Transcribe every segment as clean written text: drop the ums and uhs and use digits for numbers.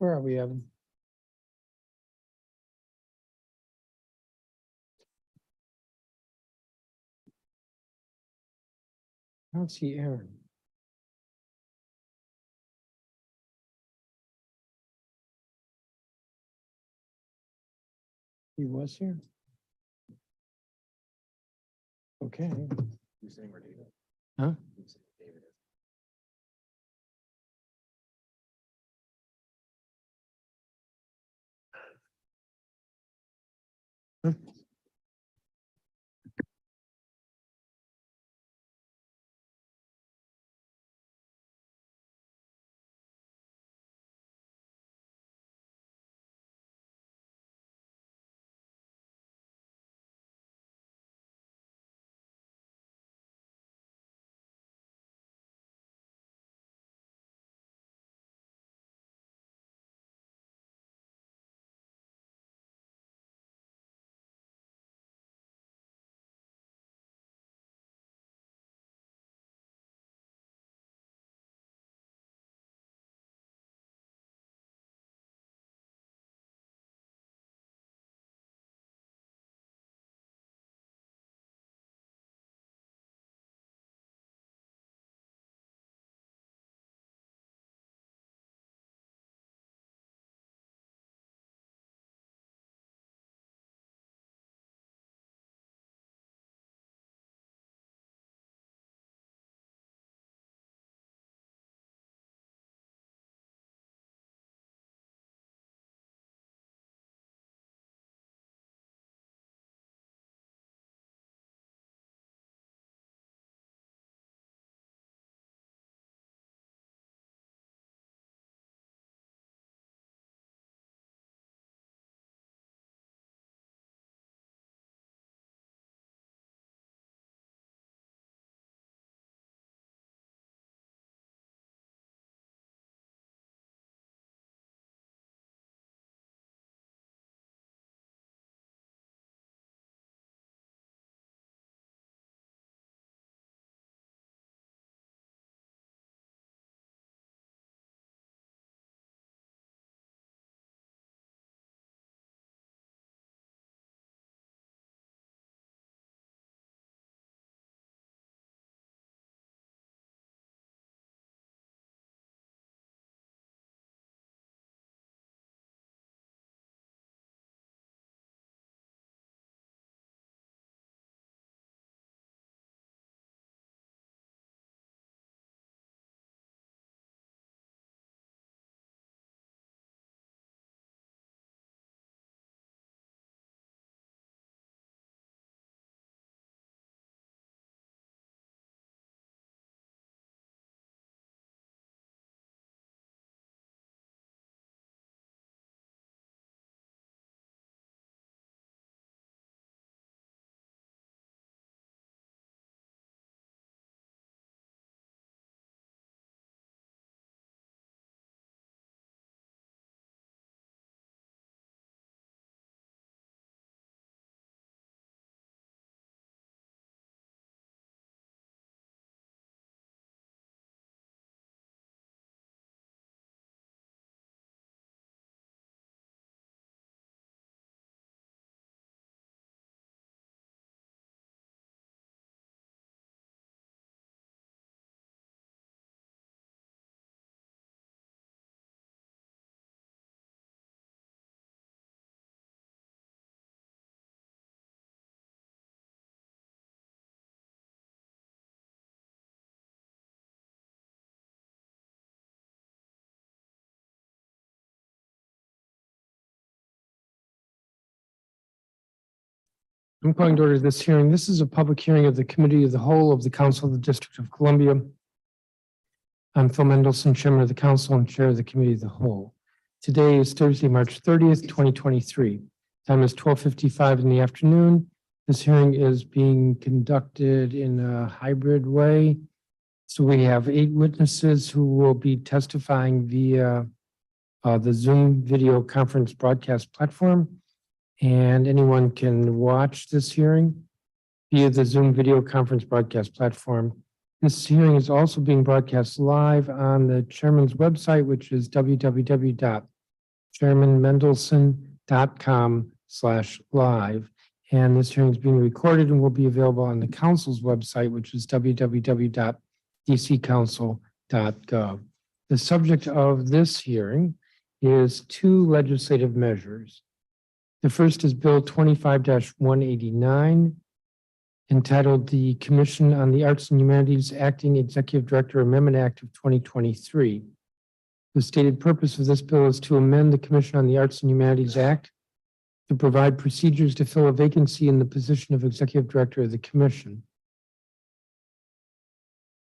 Where are we, Evan? I don't see Aaron. He was here? Okay. Who's saying where David? Huh? Who's saying David is? I'm calling to order this hearing. This is a public hearing of the Committee of the Whole of the Council of the District of Columbia. I'm Phil Mendelson, Chairman of the Council and Chair of the Committee of the Whole. Today is Thursday, March 30th, 2023. Time is 12:55 in the afternoon. This hearing is being conducted in a hybrid way. So we have 8 witnesses who will be testifying via the Zoom video conference broadcast platform. And anyone can watch this hearing via the Zoom video conference broadcast platform. This hearing is also being broadcast live on the chairman's website, which is www.city-council.org. chairmanmendelson.com/live. And this hearing is being recorded and will be available on the council's website, which is www.dccouncil.gov. The subject of this hearing is two legislative measures. The first is Bill 25-189, entitled the Commission on the Arts and Humanities Acting Executive Director Amendment Act of 2023. The stated purpose of this bill is to amend the Commission on the Arts and Humanities Act to provide procedures to fill a vacancy in the position of Executive Director of the Commission.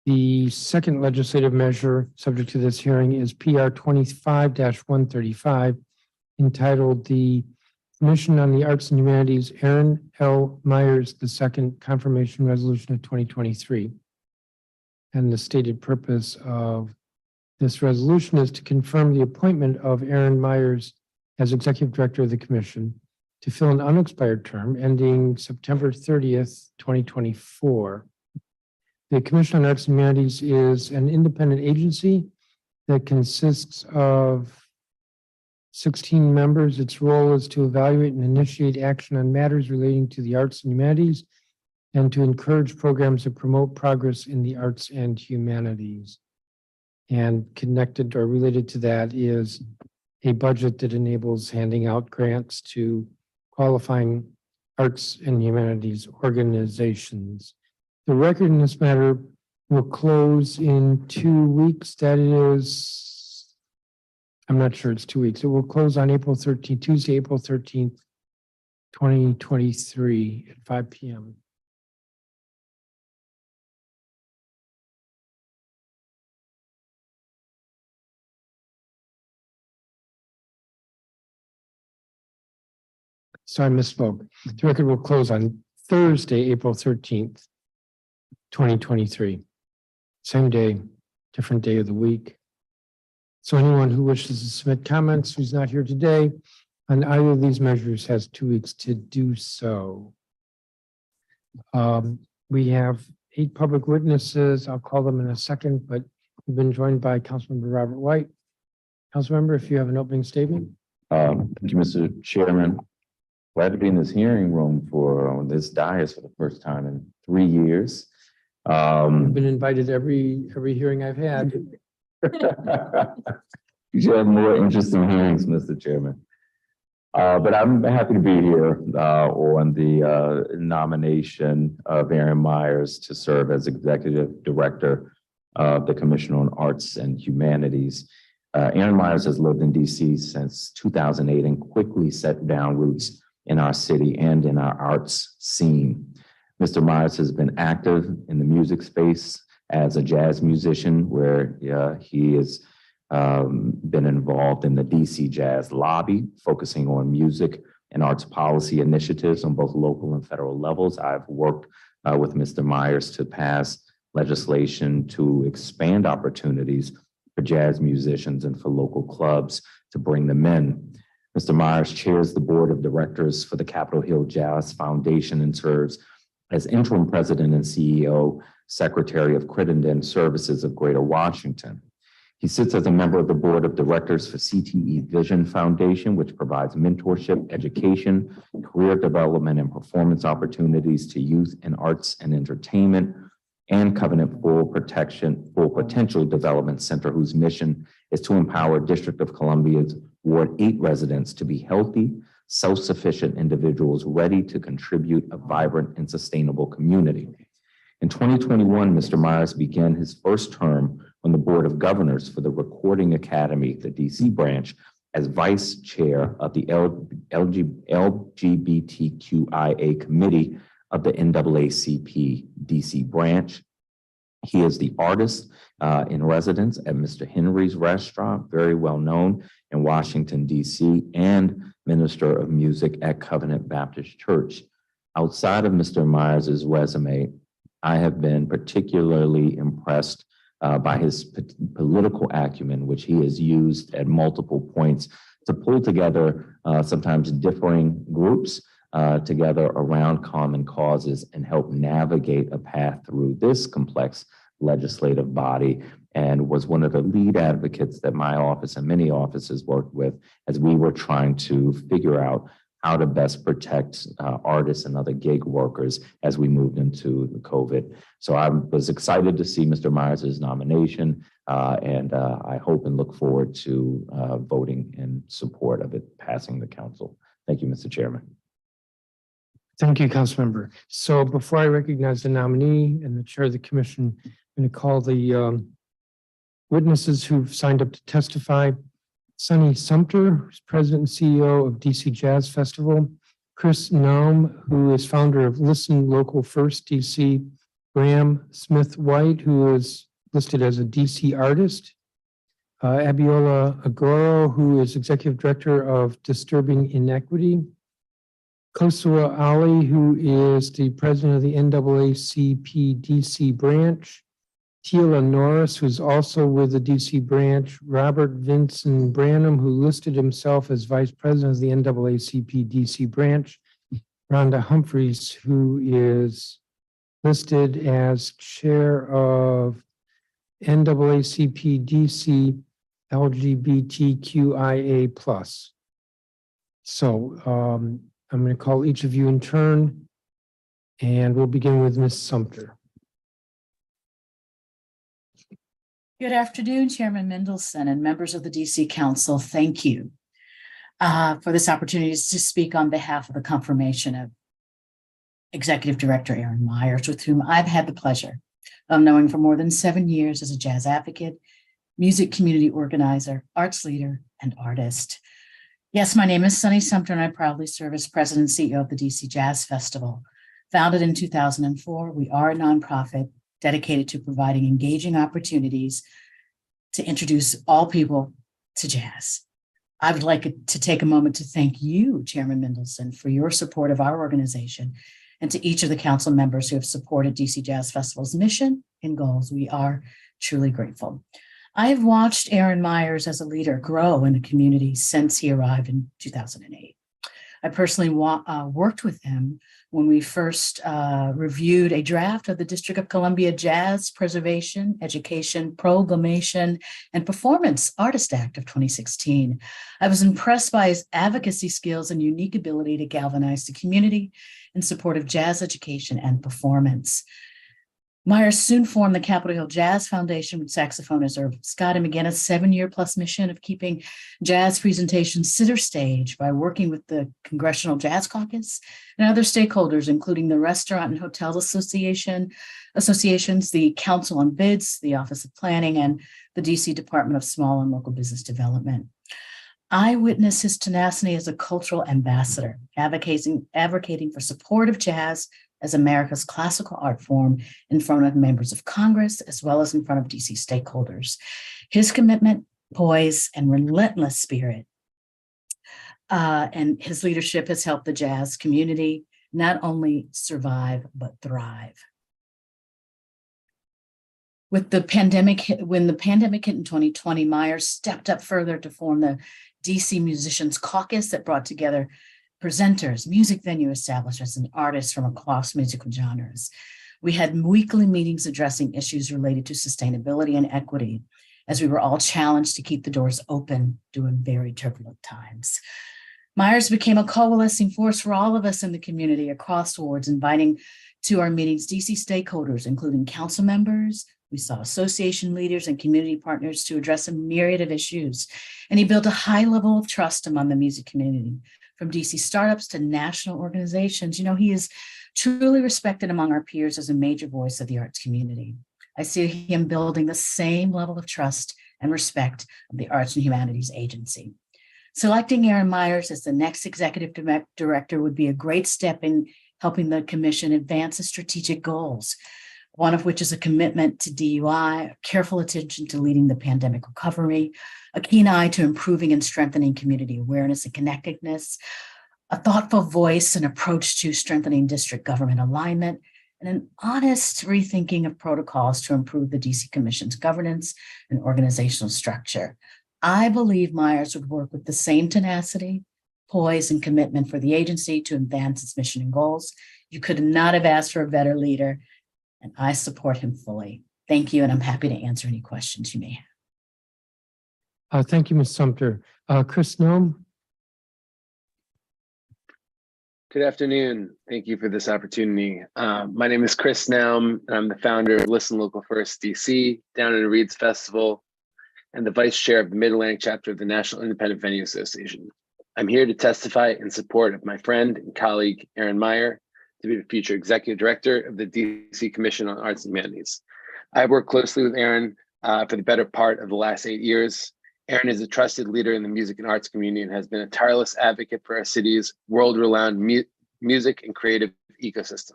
The second legislative measure subject to this hearing is PR 25-135, entitled the Commission on the Arts and Humanities Aaron L. Myers II Confirmation Resolution of 2023. And the stated purpose of this resolution is to confirm the appointment of Aaron Myers as Executive Director of the Commission to fill an unexpired term ending September 30th, 2024. The Commission on Arts and Humanities is an independent agency that consists of 16 members. Its role is to evaluate and initiate action on matters relating to the arts and humanities and to encourage programs that promote progress in the arts and humanities. And connected or related to that is a budget that enables handing out grants to qualifying arts and humanities organizations. The record in this matter will close in 2 weeks. That is, I'm not sure it's 2 weeks. It will close on April 13th, Tuesday, April 13th, 2023 at 5 p.m. So I misspoke. The record will close on Thursday, April 13th, 2023. Same day, different day of the week. So anyone who wishes to submit comments who's not here today on either of these measures has 2 weeks to do so. We have 8 public witnesses. I'll call them in a second, but we've been joined by Councilmember Robert White. Councilmember, if you have an opening statement. Thank you, Mr. Chairman. Glad to be in this hearing room for this dais for the first time in 3 years. I've been invited every hearing I've had. You should have more interesting hearings, Mr. Chairman. But I'm happy to be here on the nomination of Aaron Myers to serve as Executive Director of the Commission on Arts and Humanities. Aaron Myers has lived in DC since 2008 and quickly set down roots in our city and in our arts scene. Mr. Myers has been active in the music space as a jazz musician, where he has been involved in the DC Jazz Lobby, focusing on music and arts policy initiatives on both local and federal levels. I've worked with Mr. Myers to pass legislation to expand opportunities for jazz musicians and for local clubs to bring them in. Mr. Myers chairs the board of directors for the Capitol Hill Jazz Foundation and serves as interim president and CEO, secretary of Crittenden Services of Greater Washington. He sits as a member of the board of directors for CTE Vision Foundation, which provides mentorship, education, career development, and performance opportunities to youth in arts and entertainment, and Covenant Full Potential Development Center, whose mission is to empower District of Columbia's Ward 8 residents to be healthy, self-sufficient individuals ready to contribute a vibrant and sustainable community. In 2021, Mr. Myers began his first term on the Board of Governors for the Recording Academy, the DC branch, as vice chair of the LGBTQIA committee of the NAACP DC branch. He is the artist in residence at Mr. Henry's Restaurant, very well known in Washington, DC, and minister of music at Covenant Baptist Church. Outside of Mr. Myers' resume, I have been particularly impressed by his political acumen, which he has used at multiple points to pull together sometimes differing groups together around common causes and help navigate a path through this complex legislative body and was one of the lead advocates that my office and many offices worked with as we were trying to figure out how to best protect artists and other gig workers as we moved into the COVID. So I was excited to see Mr. Myers' nomination, and I hope and look forward to voting in support of it passing the council. Thank you, Mr. Chairman. Thank you, Councilmember. So before I recognize the nominee and the chair of the commission, I'm going to call the witnesses who've signed up to testify. Sonny Sumter, who's president and CEO of DC Jazz Festival. Chris Naum, who is founder of Listen Local First DC. Graham Smith White, who is listed as a DC artist. Abiola Agoro, who is executive director of Disturbing Inequity. Kosua Ali, who is the president of the NAACP DC branch. Tila Norris, who's also with the DC branch. Robert Vincent Branham, who listed himself as vice president of the NAACP DC branch. Rhonda Humphreys, who is listed as chair of NAACP DC LGBTQIA+. So I'm going to call each of you in turn, and we'll begin with Ms. Sumter. Good afternoon, Chairman Mendelson and members of the DC Council. Thank you for this opportunity to speak on behalf of the confirmation of Executive Director Aaron Myers, with whom I've had the pleasure of knowing for more than 7 years as a jazz advocate, music community organizer, arts leader, and artist. Yes, my name is Sonny Sumter, and I proudly serve as President and CEO of the DC Jazz Festival. Founded in 2004, we are a nonprofit dedicated to providing engaging opportunities to introduce all people to jazz. I would like to take a moment to thank you, Chairman Mendelson, for your support of our organization, and to each of the council members who have supported DC Jazz Festival's mission and goals. We are truly grateful. I have watched Aaron Myers as a leader grow in the community since he arrived in 2008. I personally worked with him when we first reviewed a draft of the District of Columbia Jazz Preservation, Education, Proclamation, and Performance Artist Act of 2016. I was impressed by his advocacy skills and unique ability to galvanize the community in support of jazz education and performance. Myers soon formed the Capitol Hill Jazz Foundation with saxophonist Irv Scott and began a 7-year-plus mission of keeping jazz presentations center stage by working with the Congressional Jazz Caucus and other stakeholders, including the Restaurant and Hotels Associations, the Council on Bids, the Office of Planning, and the DC Department of Small and Local Business Development. I witnessed his tenacity as a cultural ambassador, advocating for support of jazz as America's classical art form in front of members of Congress, as well as in front of DC stakeholders. His commitment, poise, and relentless spirit and his leadership has helped the jazz community not only survive, but thrive. When the pandemic hit in 2020, Myers stepped up further to form the DC Musicians Caucus that brought together presenters, music venue establishments, and artists from across musical genres. We had weekly meetings addressing issues related to sustainability and equity, as we were all challenged to keep the doors open during very turbulent times. Myers became a coalescing force for all of us in the community across wards, inviting to our meetings DC stakeholders, including council members. We saw association leaders and community partners to address a myriad of issues. And he built a high level of trust among the music community, from DC startups to national organizations. You know, he is truly respected among our peers as a major voice of the arts community. I see him building the same level of trust and respect of the Arts and Humanities Agency. Selecting Aaron Myers as the next executive director would be a great step in helping the commission advance its strategic goals, one of which is a commitment to DUI, careful attention to leading the pandemic recovery, a keen eye to improving and strengthening community awareness and connectedness, a thoughtful voice and approach to strengthening district government alignment, and an honest rethinking of protocols to improve the DC Commission's governance and organizational structure. I believe Myers would work with the same tenacity, poise, and commitment for the agency to advance its mission and goals. You could not have asked for a better leader, and I support him fully. Thank you, and I'm happy to answer any questions you may have. Thank you, Ms. Sumter. Chris Nome? Good afternoon. Thank you for this opportunity. My name is Chris Naum, and I'm the founder of Listen Local First DC, Down in Reeds Festival, and the vice chair of the Mid-Atlantic chapter of the National Independent Venue Association. I'm here to testify in support of my friend and colleague, Aaron Meyer, to be the future executive director of the DC Commission on Arts and Humanities. I've worked closely with Aaron for the better part of the last 8 years. Aaron is a trusted leader in the music and arts community and has been a tireless advocate for our city's world-renowned music and creative ecosystem.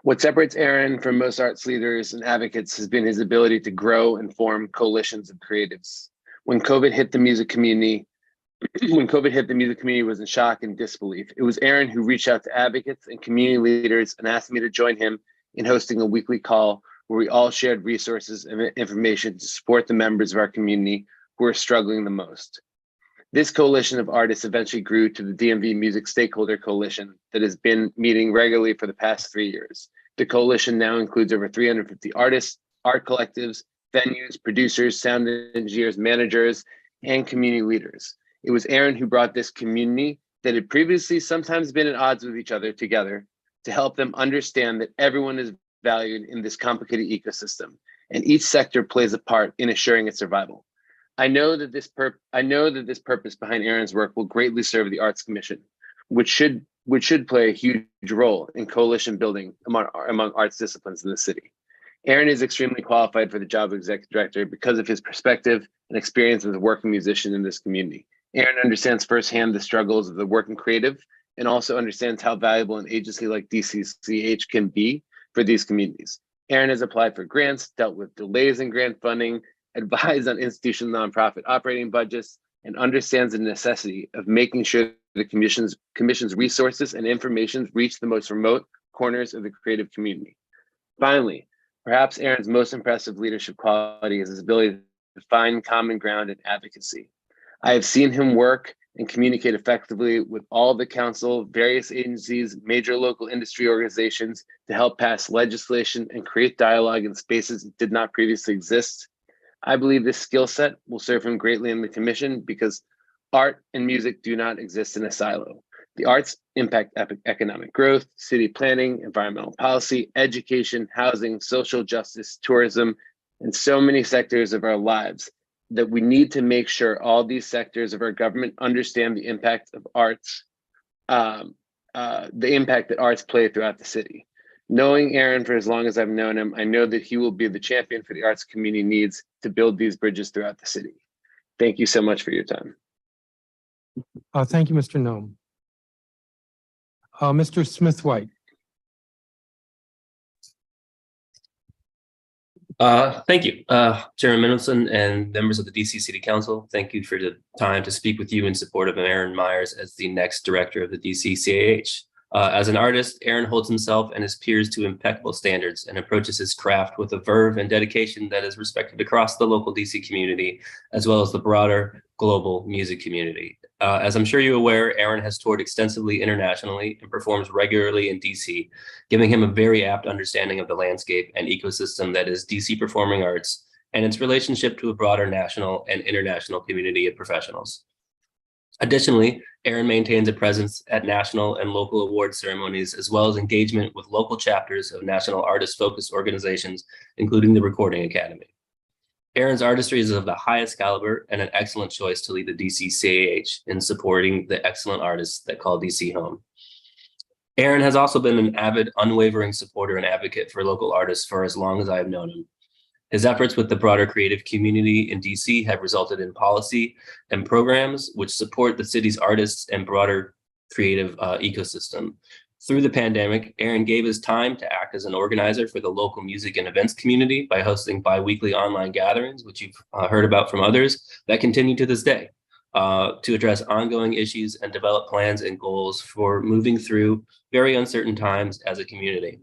What separates Aaron from most arts leaders and advocates has been his ability to grow and form coalitions of creatives. When COVID hit the music community, was in shock and disbelief. It was Aaron who reached out to advocates and community leaders and asked me to join him in hosting a weekly call where we all shared resources and information to support the members of our community who are struggling the most. This coalition of artists eventually grew to the DMV Music Stakeholder Coalition that has been meeting regularly for the past 3 years. The coalition now includes over 350 artists, art collectives, venues, producers, sound engineers, managers, and community leaders. It was Aaron who brought this community that had previously sometimes been at odds with each other together to help them understand that everyone is valued in this complicated ecosystem, and each sector plays a part in assuring its survival. I know that this purpose behind Aaron's work will greatly serve the Arts Commission, which should play a huge role in coalition building among arts disciplines in the city. Aaron is extremely qualified for the job of executive director because of his perspective and experience as a working musician in this community. Aaron understands firsthand the struggles of the working creative and also understands how valuable an agency like DCCH can be for these communities. Aaron has applied for grants, dealt with delays in grant funding, advised on institutional nonprofit operating budgets, and understands the necessity of making sure the commission's resources and information reach the most remote corners of the creative community. Finally, perhaps Aaron's most impressive leadership quality is his ability to find common ground in advocacy. I have seen him work and communicate effectively with all the council, various agencies, major local industry organizations to help pass legislation and create dialogue in spaces that did not previously exist. I believe this skill set will serve him greatly in the commission because art and music do not exist in a silo. The arts impact economic growth, city planning, environmental policy, education, housing, social justice, tourism, and so many sectors of our lives that we need to make sure all these sectors of our government understand the impact of arts, the impact that arts play throughout the city. Knowing Aaron for as long as I've known him, I know that he will be the champion for the arts community needs to build these bridges throughout the city. Thank you so much for your time. Thank you, Mr. Nome. Mr. Smith-White. Thank you, Chairman Mendelson and members of the DC City Council. Thank you for the time to speak with you in support of Aaron Myers as the next director of the DC CAH. As an artist, Aaron holds himself and his peers to impeccable standards and approaches his craft with a verve and dedication that is respected across the local DC community, as well as the broader global music community. As I'm sure you're aware, Aaron has toured extensively internationally and performs regularly in DC, giving him a very apt understanding of the landscape and ecosystem that is DC performing arts and its relationship to a broader national and international community of professionals. Additionally, Aaron maintains a presence at national and local award ceremonies, as well as engagement with local chapters of national artist-focused organizations, including the Recording Academy. Aaron's artistry is of the highest caliber and an excellent choice to lead the DC CAH in supporting the excellent artists that call DC home. Aaron has also been an avid, unwavering supporter and advocate for local artists for as long as I have known him. His efforts with the broader creative community in DC have resulted in policy and programs which support the city's artists and broader creative ecosystem. Through the pandemic, Aaron gave his time to act as an organizer for the local music and events community by hosting bi-weekly online gatherings, which you've heard about from others, that continue to this day, to address ongoing issues and develop plans and goals for moving through very uncertain times as a community.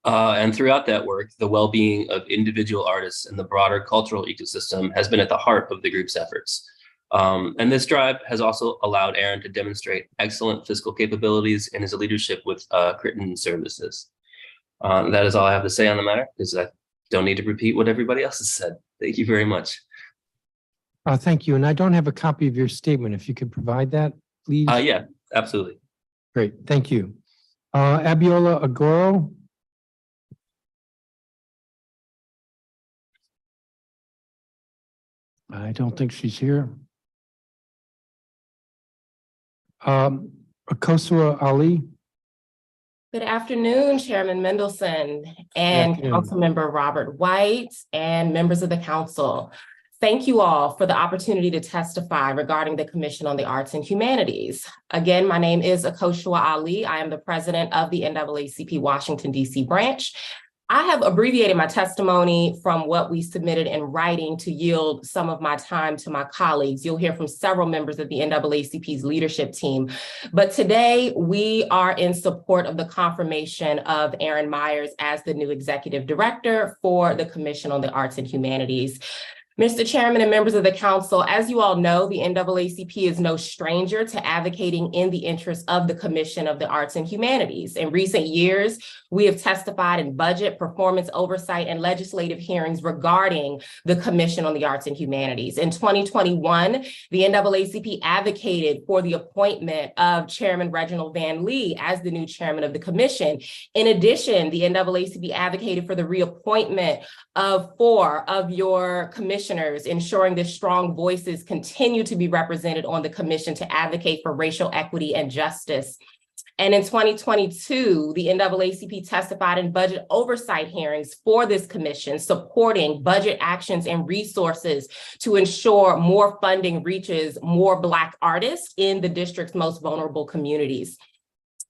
And throughout that work, the well-being of individual artists and the broader cultural ecosystem has been at the heart of the group's efforts. And this drive has also allowed Aaron to demonstrate excellent fiscal capabilities in his leadership with Crittenden Services. That is all I have to say on the matter, because I don't need to repeat what everybody else has said. Thank you very much. Thank you. And I don't have a copy of your statement. If you could provide that, please. Yeah, absolutely. Great, thank you. Abiola Agoro. I don't think she's here. Akosua Ali. Good afternoon, Chairman Mendelson and afternoon. Councilmember Robert White and members of the council. Thank you all for the opportunity to testify regarding the Commission on the Arts and Humanities. Again, my name is Akosua Ali. I am the president of the NAACP Washington, D.C. branch. I have abbreviated my testimony from what we submitted in writing to yield some of my time to my colleagues. You'll hear from several members of the NAACP's leadership team. But today we are in support of the confirmation of Aaron Myers as the new executive director for the Commission on the Arts and Humanities. Mr. Chairman and members of the council, as you all know, the NAACP is no stranger to advocating in the interest of the Commission of the Arts and Humanities. In recent years, we have testified in budget, performance oversight, and legislative hearings regarding the Commission on the Arts and Humanities. In 2021, the NAACP advocated for the appointment of Chairman Reginald Van Lee as the new chairman of the commission. In addition, the NAACP advocated for the reappointment of 4 of your commissioners, ensuring that strong voices continue to be represented on the commission to advocate for racial equity and justice. And in 2022, the NAACP testified in budget oversight hearings for this commission, supporting budget actions and resources to ensure more funding reaches more Black artists in the district's most vulnerable communities.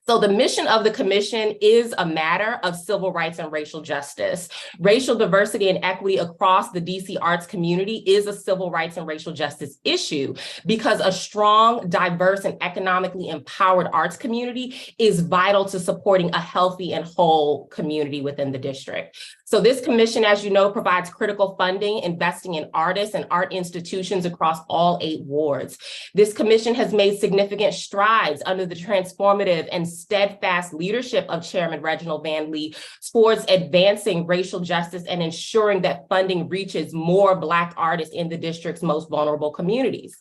So the mission of the commission is a matter of civil rights and racial justice. Racial diversity and equity across the DC arts community is a civil rights and racial justice issue because a strong, diverse, and economically empowered arts community is vital to supporting a healthy and whole community within the district. So this commission, as you know, provides critical funding, investing in artists and art institutions across all 8 wards. This commission has made significant strides under the transformative and steadfast leadership of Chairman Reginald Van Lee towards advancing racial justice and ensuring that funding reaches more Black artists in the district's most vulnerable communities.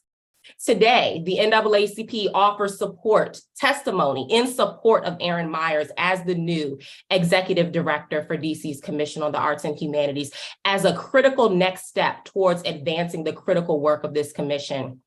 Today, the NAACP offers testimony in support of Aaron Myers as the new executive director for DC's Commission on the Arts and Humanities as a critical next step towards advancing the critical work of this commission.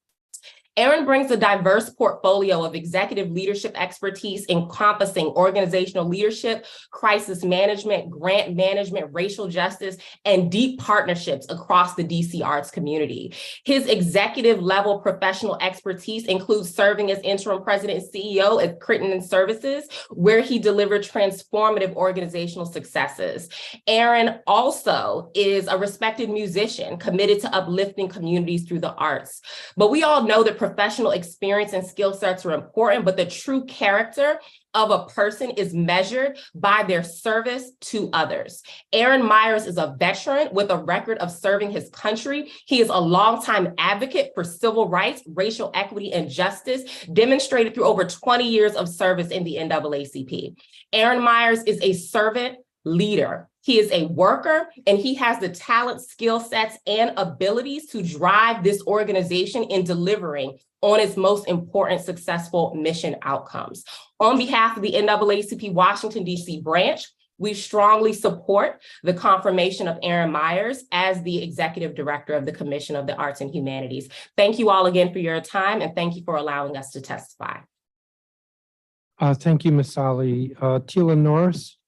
Aaron brings a diverse portfolio of executive leadership expertise encompassing organizational leadership, crisis management, grant management, racial justice, and deep partnerships across the DC arts community. His executive level professional expertise includes serving as interim president and CEO at Crittenden Services, where he delivered transformative organizational successes. Aaron also is a respected musician committed to uplifting communities through the arts. But we all know that professional experience and skill sets are important, but the true character of a person is measured by their service to others. Aaron Myers is a veteran with a record of serving his country. He is a longtime advocate for civil rights, racial equity, and justice, demonstrated through over 20 years of service in the NAACP. Aaron Myers is a servant leader. He is a worker, and he has the talent, skill sets, and abilities to drive this organization in delivering on its most important successful mission outcomes. On behalf of the NAACP Washington, D.C. branch, we strongly support the confirmation of Aaron Myers as the executive director of the Commission of the Arts and Humanities. Thank you all again for your time, and thank you for allowing us to testify. Thank you, Ms. Ali. Tila Norris.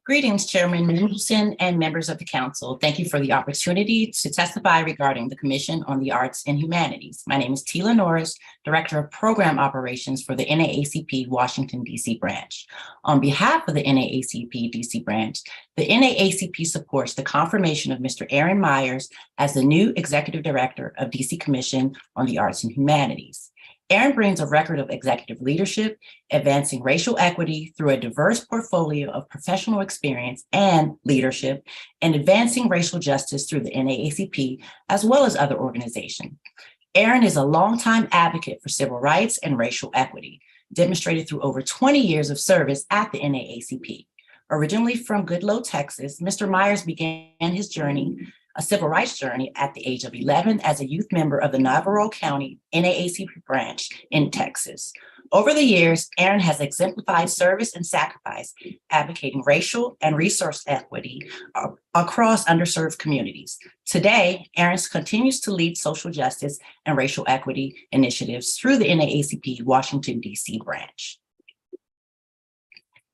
Greetings, Chairman Mendelson and members of the council. Thank you for the opportunity to testify regarding the Commission on the Arts and Humanities. My name is Tila Norris, Director of Program Operations for the NAACP Washington, D.C. branch. On behalf of the NAACP D.C. branch, the NAACP supports the confirmation of Mr. Aaron Myers as the new Executive Director of D.C. Commission on the Arts and Humanities. Aaron brings a record of executive leadership, advancing racial equity through a diverse portfolio of professional experience and leadership, and advancing racial justice through the NAACP, as well as other organizations. Aaron is a longtime advocate for civil rights and racial equity, demonstrated through over 20 years of service at the NAACP. Originally from Goodloe, Texas, Mr. Myers began his journey, a civil rights journey, at the age of 11 as a youth member of the Navarro County NAACP branch in Texas. Over the years, Aaron has exemplified service and sacrifice, advocating racial and resource equity across underserved communities. Today, Aaron continues to lead social justice and racial equity initiatives through the NAACP Washington, D.C. branch.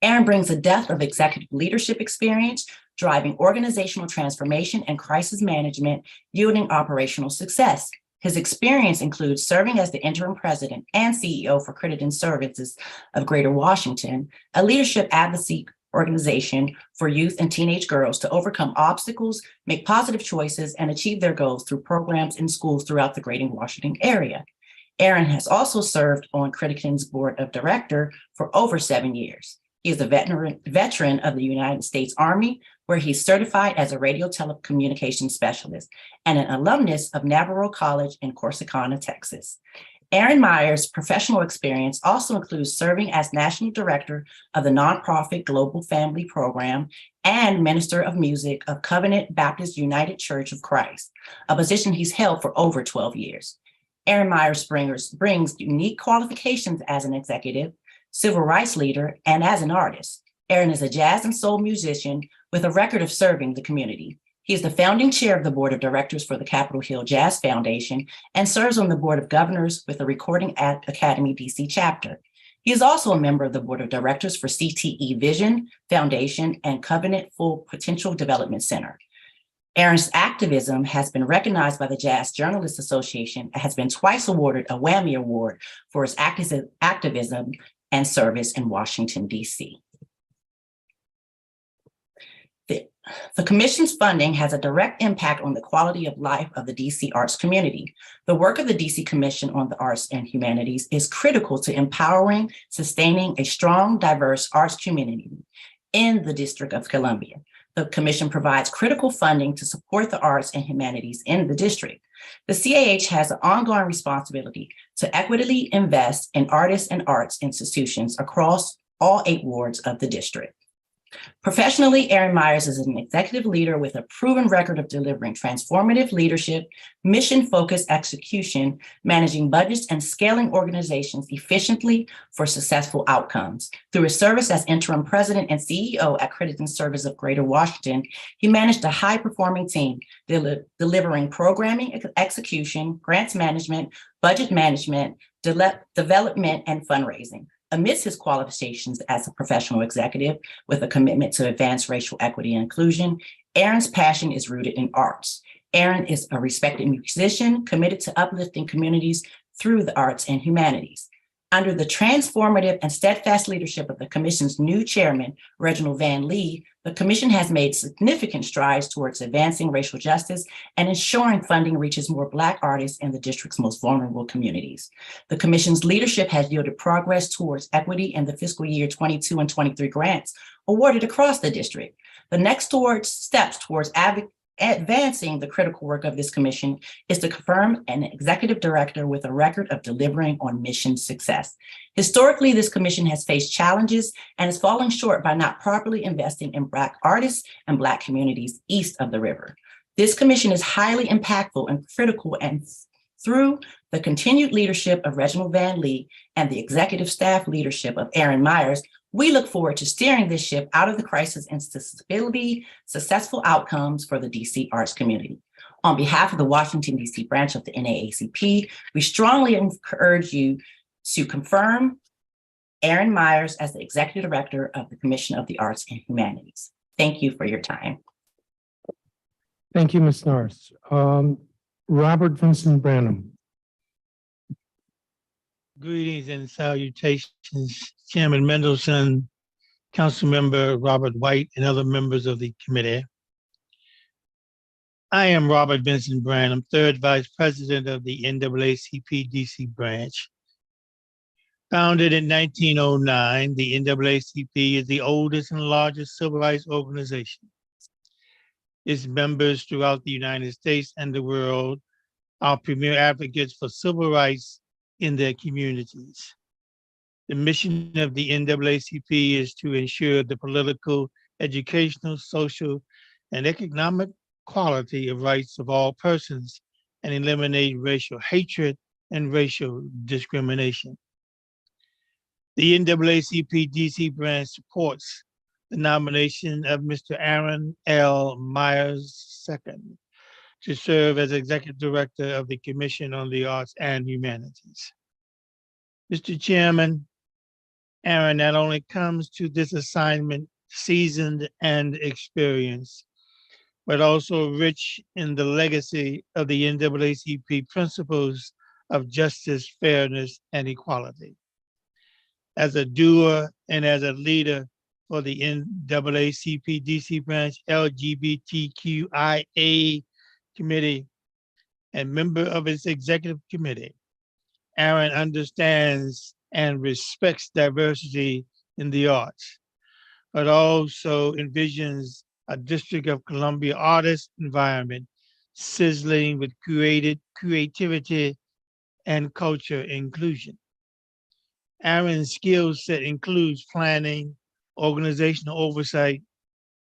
Aaron brings a depth of executive leadership experience, driving organizational transformation and crisis management, yielding operational success. His experience includes serving as the interim president and CEO for Credit Services of Greater Washington, a leadership advocacy organization for youth and teenage girls to overcome obstacles, make positive choices, and achieve their goals through programs in schools throughout the Greater Washington area. Aaron has also served on Crediton's board of directors for over 7 years. He is a veteran of the United States Army, where he's certified as a radio telecommunications specialist, and an alumnus of Navarro College in Corsicana, Texas. Aaron Myers' professional experience also includes serving as National Director of the nonprofit Global Family Program and Minister of Music of Covenant Baptist United Church of Christ, a position he's held for over 12 years. Aaron Myers brings unique qualifications as an executive, civil rights leader, and as an artist. Aaron is a jazz and soul musician with a record of serving the community. He is the founding chair of the board of directors for the Capitol Hill Jazz Foundation and serves on the board of governors with the Recording Academy DC chapter. He is also a member of the board of directors for CTE Vision Foundation and Covenant Full Potential Development Center. Aaron's activism has been recognized by the Jazz Journalists Association and has been twice awarded a Whammy Award for his activism and service in Washington, D.C. The Commission's funding has a direct impact on the quality of life of the DC arts community. The work of the DC Commission on the Arts and Humanities is critical to empowering, sustaining a strong, diverse arts community in the District of Columbia. The Commission provides critical funding to support the arts and humanities in the district. The CAH has an ongoing responsibility to equitably invest in artists and arts institutions across all 8 wards of the district. Professionally, Aaron Myers is an executive leader with a proven record of delivering transformative leadership, mission-focused execution, managing budgets, and scaling organizations efficiently for successful outcomes. Through his service as interim president and CEO at Credit Services of Greater Washington, he managed a high-performing team, delivering programming execution, grants management, budget management, development, and fundraising. Amidst his qualifications as a professional executive with a commitment to advance racial equity and inclusion, Aaron's passion is rooted in arts. Aaron is a respected musician committed to uplifting communities through the arts and humanities. Under the transformative and steadfast leadership of the Commission's new chairman, Reginald Van Lee, the Commission has made significant strides towards advancing racial justice and ensuring funding reaches more Black artists in the district's most vulnerable communities. The Commission's leadership has yielded progress towards equity in the fiscal year 22 and 23 grants awarded across the district. The next steps towards advancing the critical work of this commission is to confirm an executive director with a record of delivering on mission success. Historically, this commission has faced challenges and is falling short by not properly investing in Black artists and Black communities east of the river. This commission is highly impactful and critical, and through the continued leadership of Reginald Van Lee and the executive staff leadership of Aaron Myers, we look forward to steering this ship out of the crisis and stability, successful outcomes for the DC arts community. On behalf of the Washington, DC branch of the NAACP, we strongly encourage you to confirm Aaron Myers as the Executive Director of the Commission of the Arts and Humanities. Thank you for your time. Thank you, Ms. Norris. Robert Vincent Branham. Greetings and salutations, Chairman Mendelson, Councilmember Robert White, and other members of the committee. I am Robert Vincent Branham, third Vice President of the NAACP DC branch. Founded in 1909, the NAACP is the oldest and largest civil rights organization. Its members throughout the United States and the world are premier advocates for civil rights in their communities. The mission of the NAACP is to ensure the political educational, social, and economic quality of rights of all persons and eliminate racial hatred and racial discrimination. The NAACP DC branch supports the nomination of Mr. Aaron L. Myers II to serve as Executive Director of the Commission on the Arts and Humanities. Mr. Chairman, Aaron not only comes to this assignment seasoned and experienced, but also rich in the legacy of the NAACP principles of justice, fairness, and equality. As a doer and as a leader for the NAACP DC branch LGBTQIA committee and member of its executive committee, Aaron understands and respects diversity in the arts, but also envisions a District of Columbia artist environment sizzling with creativity and culture inclusion. Aaron's skill set includes planning, organizational oversight,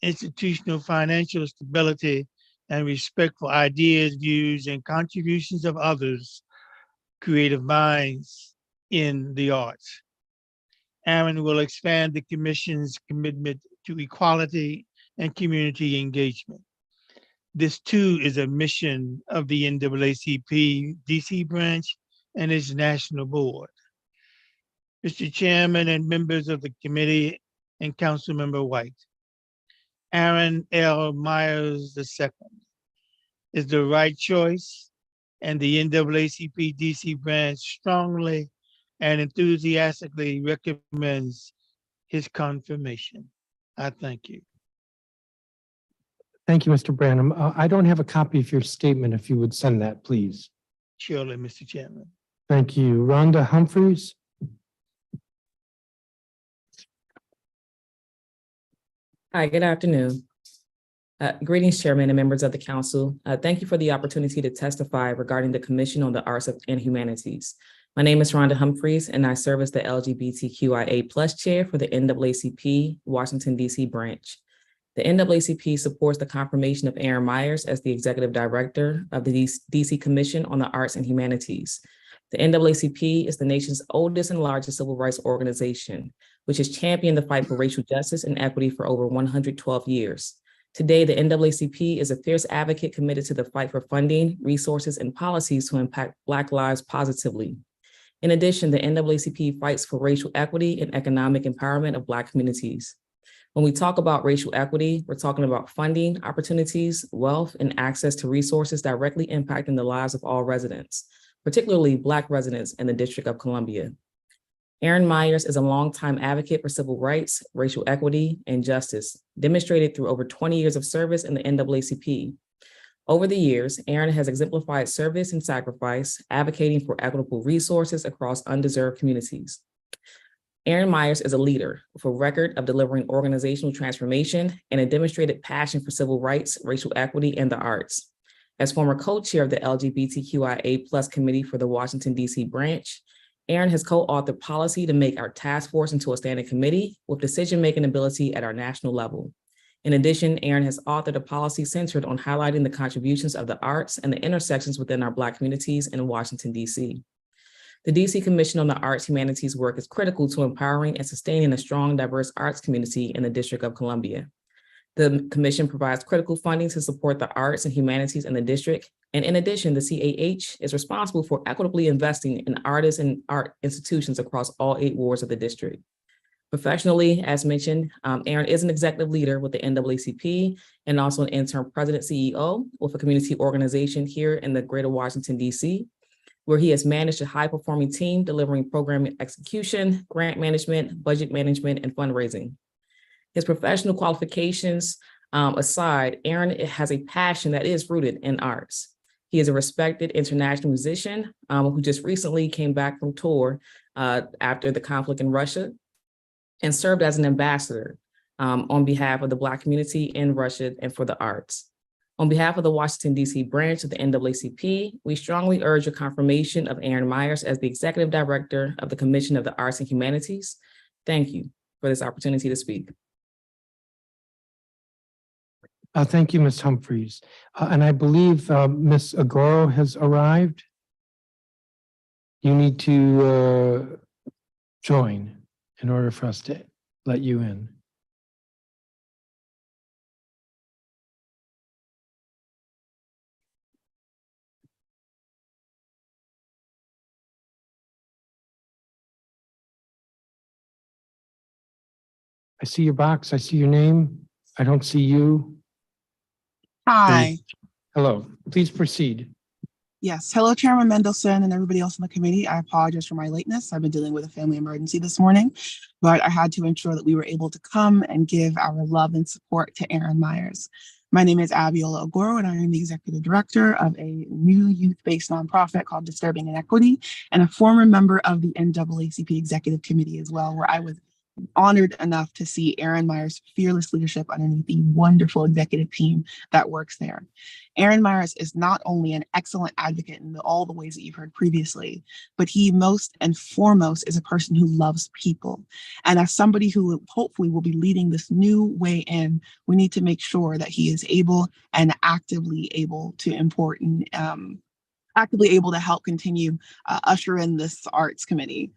institutional financial stability, and respect for ideas, views, and contributions of others, creative minds in the arts. Aaron will expand the Commission's commitment to equality and community engagement. This too is a mission of the NAACP DC branch and its national board. Mr. Chairman and members of the committee and Councilmember White, Aaron L. Myers II is the right choice, and the NAACP DC branch strongly and enthusiastically recommends his confirmation. I thank you. Thank you, Mr. Branham. I don't have a copy of your statement. If you would send that, please. Surely, Mr. Chairman. Thank you. Rhonda Humphreys. Hi, good afternoon. Greetings, Chairman and members of the Council. Thank you for the opportunity to testify regarding the Commission on the Arts and Humanities. My name is Rhonda Humphreys, and I serve as the LGBTQIA+ chair for the NAACP Washington, D.C. branch. The NAACP supports the confirmation of Aaron Myers as the Executive Director of the D.C. Commission on the Arts and Humanities. The NAACP is the nation's oldest and largest civil rights organization, which has championed the fight for racial justice and equity for over 112 years. Today, the NAACP is a fierce advocate committed to the fight for funding, resources, and policies to impact Black lives positively. In addition, the NAACP fights for racial equity and economic empowerment of Black communities. When we talk about racial equity, we're talking about funding opportunities, wealth, and access to resources directly impacting the lives of all residents, particularly Black residents in the District of Columbia. Aaron Myers is a longtime advocate for civil rights, racial equity, and justice, demonstrated through over 20 years of service in the NAACP. Over the years, Aaron has exemplified service and sacrifice, advocating for equitable resources across undeserved communities. Aaron Myers is a leader with a record of delivering organizational transformation and a demonstrated passion for civil rights, racial equity, and the arts. As former co-chair of the LGBTQIA+ committee for the Washington, D.C. branch, Aaron has co-authored policy to make our task force into a standing committee with decision-making ability at our national level. In addition, Aaron has authored a policy centered on highlighting the contributions of the arts and the intersections within our Black communities in Washington, D.C. The D.C. Commission on the Arts Humanities work is critical to empowering and sustaining a strong, diverse arts community in the District of Columbia. The commission provides critical funding to support the arts and humanities in the district. And in addition, the CAH is responsible for equitably investing in artists and art institutions across all 8 wards of the district. Professionally, as mentioned, Aaron is an executive leader with the NAACP and also an interim president CEO with a community organization here in the greater Washington, D.C., where he has managed a high-performing team delivering program execution, grant management, budget management, and fundraising. His professional qualifications aside, Aaron has a passion that is rooted in arts. He is a respected international musician who just recently came back from tour after the conflict in Russia and served as an ambassador on behalf of the Black community in Russia and for the arts. On behalf of the Washington, D.C. branch of the NAACP, we strongly urge a confirmation of Aaron Myers as the Executive Director of the Commission of the Arts and Humanities. Thank you for this opportunity to speak. Thank you, Ms. Humphries. And I believe Ms. Agoro has arrived. You need to join in order for us to let you in. I see your box. I see your name. I don't see you. Hi. Hello. Please proceed. Yes. Hello, Chairman Mendelson and everybody else in the committee. I apologize for my lateness. I've been dealing with a family emergency this morning, but I had to ensure that we were able to come and give our love and support to Aaron Myers. My name is Abiola Ogoro, and I am the executive director of a new youth-based nonprofit called Disturbing Inequity, and a former member of the NAACP Executive Committee as well, where I was honored enough to see Aaron Myers' fearless leadership underneath the wonderful executive team that works there. Aaron Myers is not only an excellent advocate in all the ways that you've heard previously, but he most and foremost is a person who loves people. And as somebody who hopefully will be leading this new way in, we need to make sure that he is able and actively able to actively able to help continue usher in this arts committee.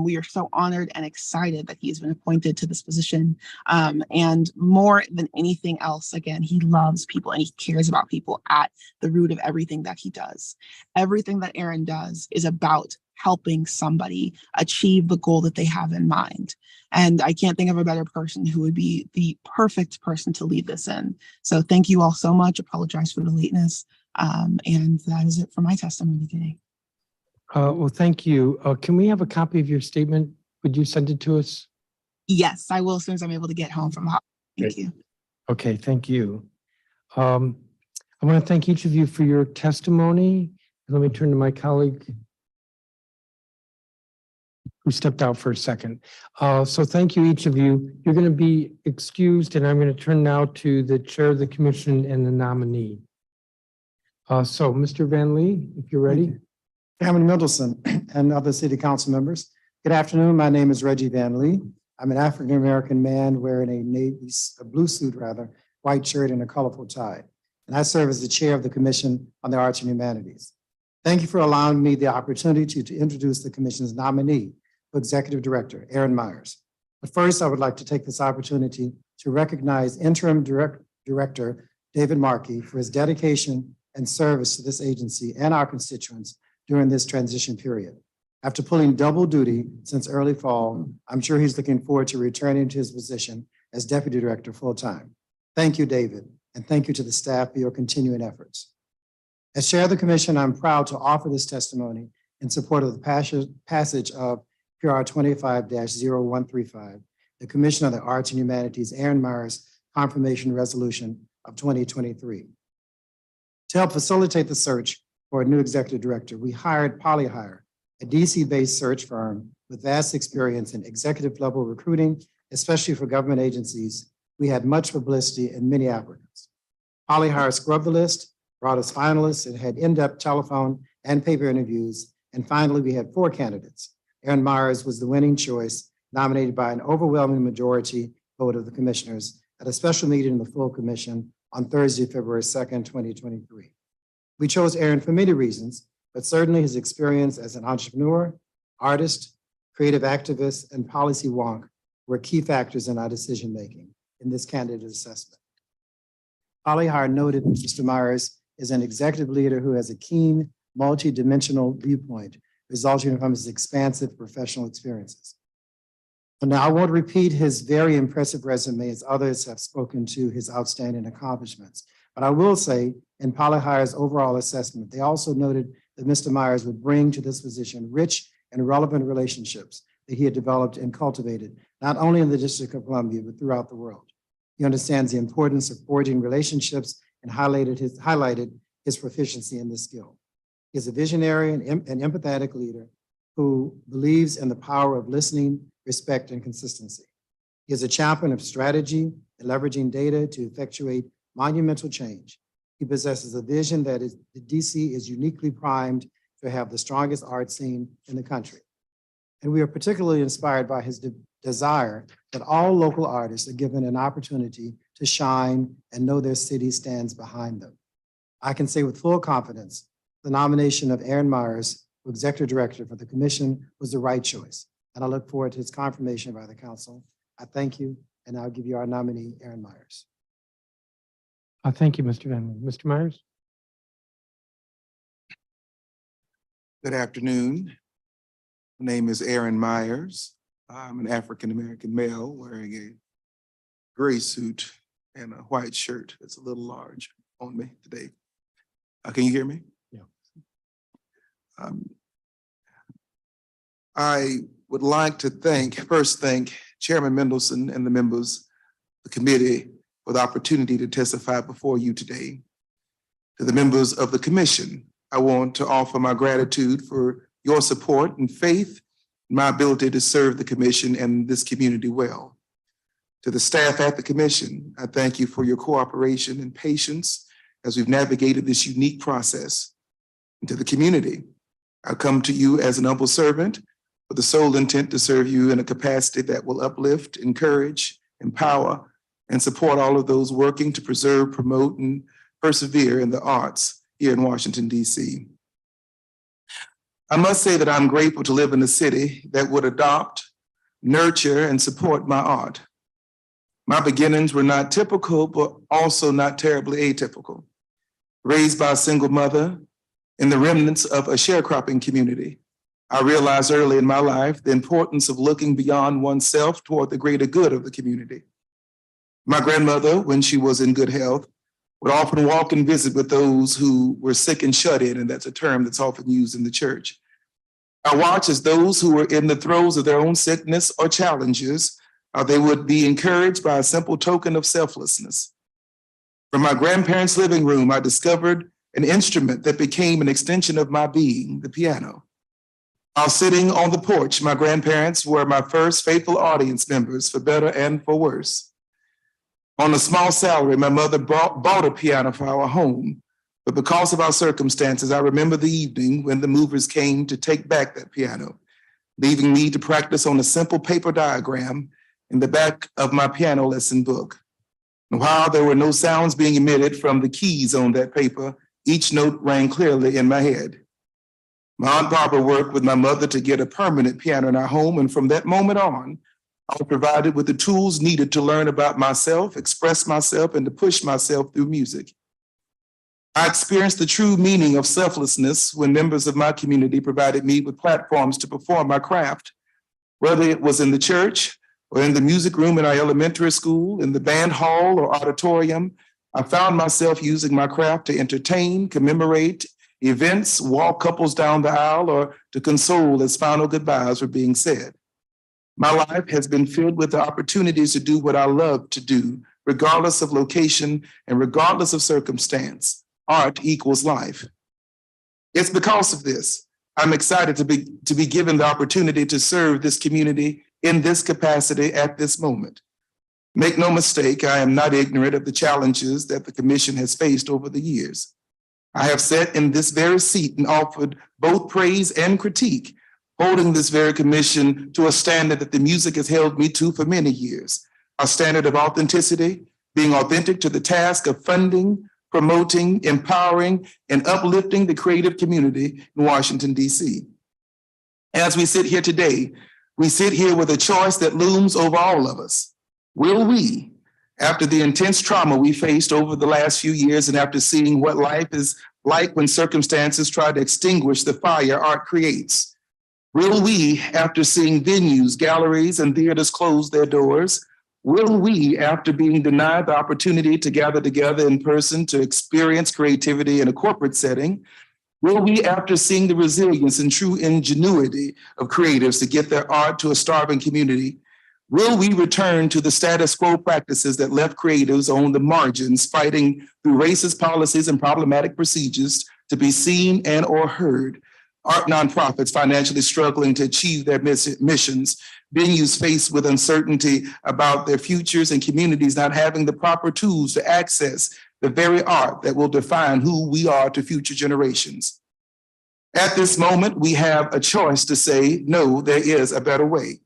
We are so honored and excited that he has been appointed to this position. And more than anything else, again, he loves people and he cares about people at the root of everything that he does. Everything that Aaron does is about helping somebody achieve the goal that they have in mind. And I can't think of a better person who would be the perfect person to lead this in. So thank you all so much. Apologize for the lateness. And that is it for my testimony today. Well, thank you. Can we have a copy of your statement? Would you send it to us? Yes, I will as soon as I'm able to get home from hospital. Thank you. Okay, thank you. I want to thank each of you for your testimony. Let me turn to my colleague who stepped out for a second. So thank you, each of you. You're going to be excused, and I'm going to turn now to the chair of the commission and the nominee. So Mr. Van Lee, if you're ready. Chairman Mendelson and other city council members, good afternoon. My name is Reggie Van Lee. I'm an African-American man wearing a blue suit, white shirt and a colorful tie. And I serve as the chair of the Commission on the Arts and Humanities. Thank you for allowing me the opportunity to introduce the commission's nominee for executive director, Aaron Myers. But first, I would like to take this opportunity to recognize interim director, David Markey, for his dedication and service to this agency and our constituents during this transition period. After pulling double duty since early fall, I'm sure he's looking forward to returning to his position as deputy director full-time. Thank you, David, and thank you to the staff for your continuing efforts. As chair of the commission, I'm proud to offer this testimony in support of the passage of PR 25-0135, the Commission on the Arts and Humanities, Aaron Myers Confirmation Resolution of 2023. To help facilitate the search for a new executive director, we hired Polyhire, a DC-based search firm with vast experience in executive level recruiting, especially for government agencies. We had much publicity and many applicants. Polyhire scrubbed the list, brought us finalists, and had in-depth telephone and paper interviews. And finally, we had 4 candidates. Aaron Myers was the winning choice, nominated by an overwhelming majority vote of the commissioners at a special meeting in the full commission on Thursday, February 2nd, 2023. We chose Aaron for many reasons, but certainly his experience as an entrepreneur, artist, creative activist, and policy wonk were key factors in our decision-making in this candidate assessment. Polyhire noted that Mr. Myers is an executive leader who has a keen, multi-dimensional viewpoint resulting from his expansive professional experiences. And now I won't repeat his very impressive resume as others have spoken to his outstanding accomplishments. But I will say, in Polyhire's overall assessment, they also noted that Mr. Myers would bring to this position rich and relevant relationships that he had developed and cultivated, not only in the District of Columbia, but throughout the world. He understands the importance of forging relationships and highlighted his proficiency in this skill. He is a visionary and empathetic leader who believes in the power of listening, respect, and consistency. He is a champion of strategy and leveraging data to effectuate monumental change. He possesses a vision that the DC is uniquely primed to have the strongest art scene in the country. And we are particularly inspired by his desire that all local artists are given an opportunity to shine and know their city stands behind them. I can say with full confidence, the nomination of Aaron Myers for Executive Director for the Commission was the right choice, and I look forward to its confirmation by the Council. I thank you, and I'll give you our nominee, Aaron Myers. Thank you, Mr. Van Lee. Mr. Myers? Good afternoon. My name is Aaron Myers. I'm an African-American male wearing a gray suit and a white shirt that's a little large on me today. Can you hear me? Yeah. I would like to first thank Chairman Mendelson and the members of the committee for the opportunity to testify before you today. To the members of the commission, I want to offer my gratitude for your support and faith in my ability to serve the commission and this community well. To the staff at the commission, I thank you for your cooperation and patience as we've navigated this unique process. And to the community, I come to you as an humble servant with the sole intent to serve you in a capacity that will uplift, encourage, empower, and support all of those working to preserve, promote, and persevere in the arts here in Washington, D.C. I must say that I'm grateful to live in a city that would adopt, nurture, and support my art. My beginnings were not typical, but also not terribly atypical. Raised by a single mother in the remnants of a sharecropping community, I realized early in my life the importance of looking beyond oneself toward the greater good of the community. My grandmother, when she was in good health, would often walk and visit with those who were sick and shut in, and that's a term that's often used in the church. I watched as those who were in the throes of their own sickness or challenges, they would be encouraged by a simple token of selflessness. From my grandparents' living room, I discovered an instrument that became an extension of my being, the piano. While sitting on the porch, my grandparents were my first faithful audience members, for better and for worse. On a small salary, my mother bought a piano for our home, but because of our circumstances, I remember the evening when the movers came to take back that piano, leaving me to practice on a simple paper diagram in the back of my piano lesson book. And while there were no sounds being emitted from the keys on that paper, each note rang clearly in my head. My Aunt Barbara worked with my mother to get a permanent piano in our home, and from that moment on, I was provided with the tools needed to learn about myself, express myself, and to push myself through music. I experienced the true meaning of selflessness when members of my community provided me with platforms to perform my craft, whether it was in the church or in the music room in our elementary school, in the band hall or auditorium. I found myself using my craft to entertain, commemorate events, walk couples down the aisle, or to console as final goodbyes were being said. My life has been filled with the opportunities to do what I love to do, regardless of location and regardless of circumstance. Art equals life. It's because of this I'm excited to be given the opportunity to serve this community in this capacity at this moment. Make no mistake, I am not ignorant of the challenges that the commission has faced over the years. I have sat in this very seat and offered both praise and critique, holding this very commission to a standard that the music has held me to for many years, a standard of authenticity, being authentic to the task of funding, promoting, empowering, and uplifting the creative community in Washington, D.C. As we sit here today, we sit here with a choice that looms over all of us. Will we, after the intense trauma we faced over the last few years and after seeing what life is like when circumstances try to extinguish the fire art creates, will we, after seeing venues, galleries, and theaters close their doors, will we, after being denied the opportunity to gather together in person to experience creativity in a corporate setting, will we, after seeing the resilience and true ingenuity of creatives to get their art to a starving community, will we return to the status quo practices that left creatives on the margins, fighting through racist policies and problematic procedures to be seen and or heard? Art nonprofits financially struggling to achieve their missions, venues faced with uncertainty about their futures, and communities not having the proper tools to access the very art that will define who we are to future generations. At this moment, we have a choice to say, no, there is a better way.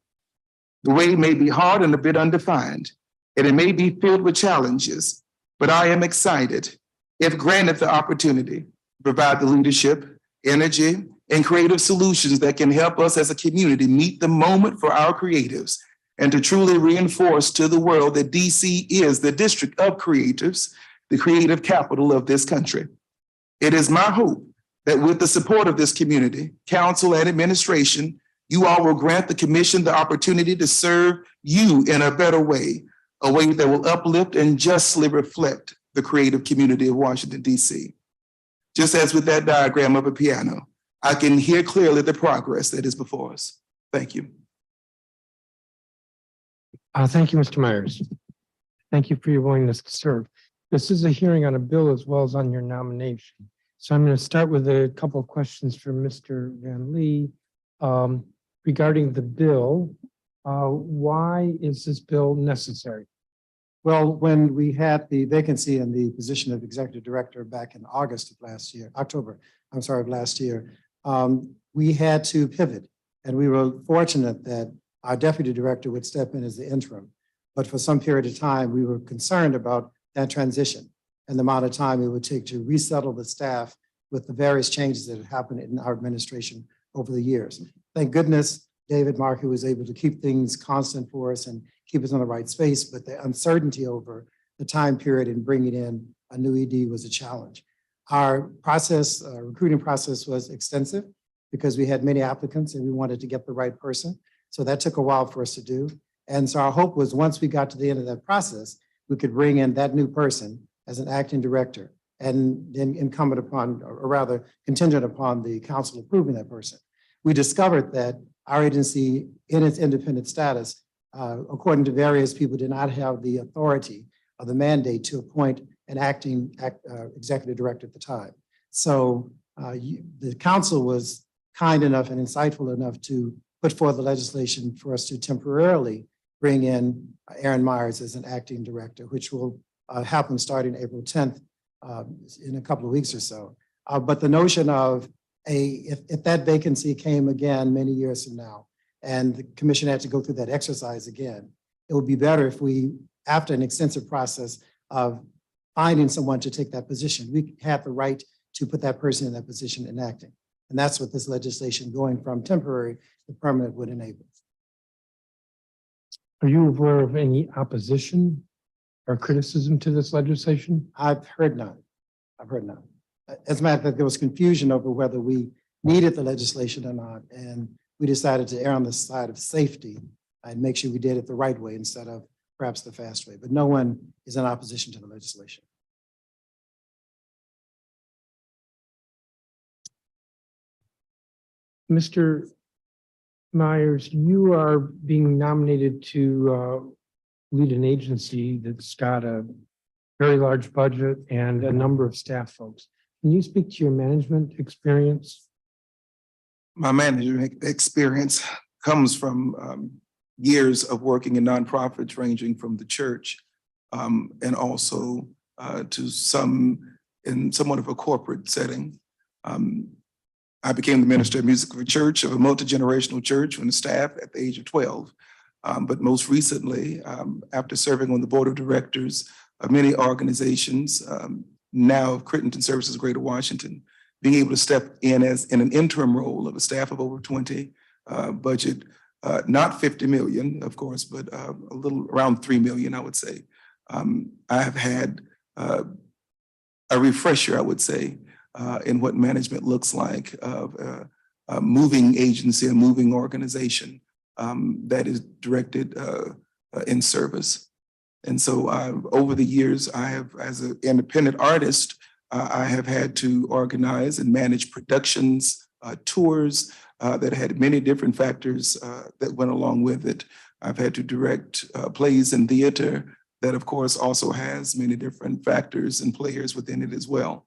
The way may be hard and a bit undefined, and it may be filled with challenges, but I am excited, if granted the opportunity, to provide the leadership, energy, and creative solutions that can help us as a community meet the moment for our creatives and to truly reinforce to the world that DC is the district of creatives, the creative capital of this country. It is my hope that with the support of this community, council, and administration, you all will grant the commission the opportunity to serve you in a better way, a way that will uplift and justly reflect the creative community of Washington, D.C. Just as with that diagram of a piano, I can hear clearly the progress that is before us. Thank you. Thank you, Mr. Myers. Thank you for your willingness to serve. This is a hearing on a bill as well as on your nomination. So I'm going to start with a couple of questions for Mr. Van Lee regarding the bill. Why is this bill necessary? Well, when we had the vacancy in the position of executive director back in August of last year, October, I'm sorry, of last year, we had to pivot. And we were fortunate that our deputy director would step in as the interim. But for some period of time, we were concerned about that transition and the amount of time it would take to resettle the staff with the various changes that had happened in our administration over the years. Thank goodness David Markey was able to keep things constant for us and keep us in the right space, but the uncertainty over the time period in bringing in a new ED was a challenge. Our process, recruiting process was extensive because we had many applicants and we wanted to get the right person. So that took a while for us to do. And so our hope was once we got to the end of that process, we could bring in that new person as an acting director and then incumbent upon, or rather contingent upon the council approving that person. We discovered that our agency in its independent status, according to various people, did not have the authority or the mandate to appoint an acting executive director at the time. So the council was kind enough and insightful enough to put forth the legislation for us to temporarily bring in Aaron Myers as an acting director, which will happen starting April 10th in a couple of weeks or so. But the notion of if that vacancy came again many years from now, and the commission had to go through that exercise again, it would be better if we, after an extensive process of finding someone to take that position, we had the right to put that person in that position in acting. And that's what this legislation going from temporary to permanent would enable. Are you aware of any opposition or criticism to this legislation? I've heard none. I've heard none. As a matter of fact, there was confusion over whether we needed the legislation or not. And we decided to err on the side of safety and make sure we did it the right way instead of perhaps the fast way. But no one is in opposition to the legislation. Mr. Myers, you are being nominated to lead an agency that's got a very large budget and a number of staff folks. Can you speak to your management experience? My management experience comes from years of working in nonprofits ranging from the church and also to somewhat of a corporate setting. I became the minister of music of a church, of a multi-generational church on the staff at the age of 12. But most recently, after serving on the board of directors of many organizations, now of Crittenton Services of Greater Washington, being able to step in as in an interim role of a staff of over 20, budget, not 50 million, of course, but a little around 3 million, I would say. I have had a refresher, I would say, in what management looks like of a moving agency, a moving organization that is directed in service. And so over the years, I have, as an independent artist, I have had to organize and manage productions, tours that had many different factors that went along with it. I've had to direct plays and theater that, of course, also has many different factors and players within it as well.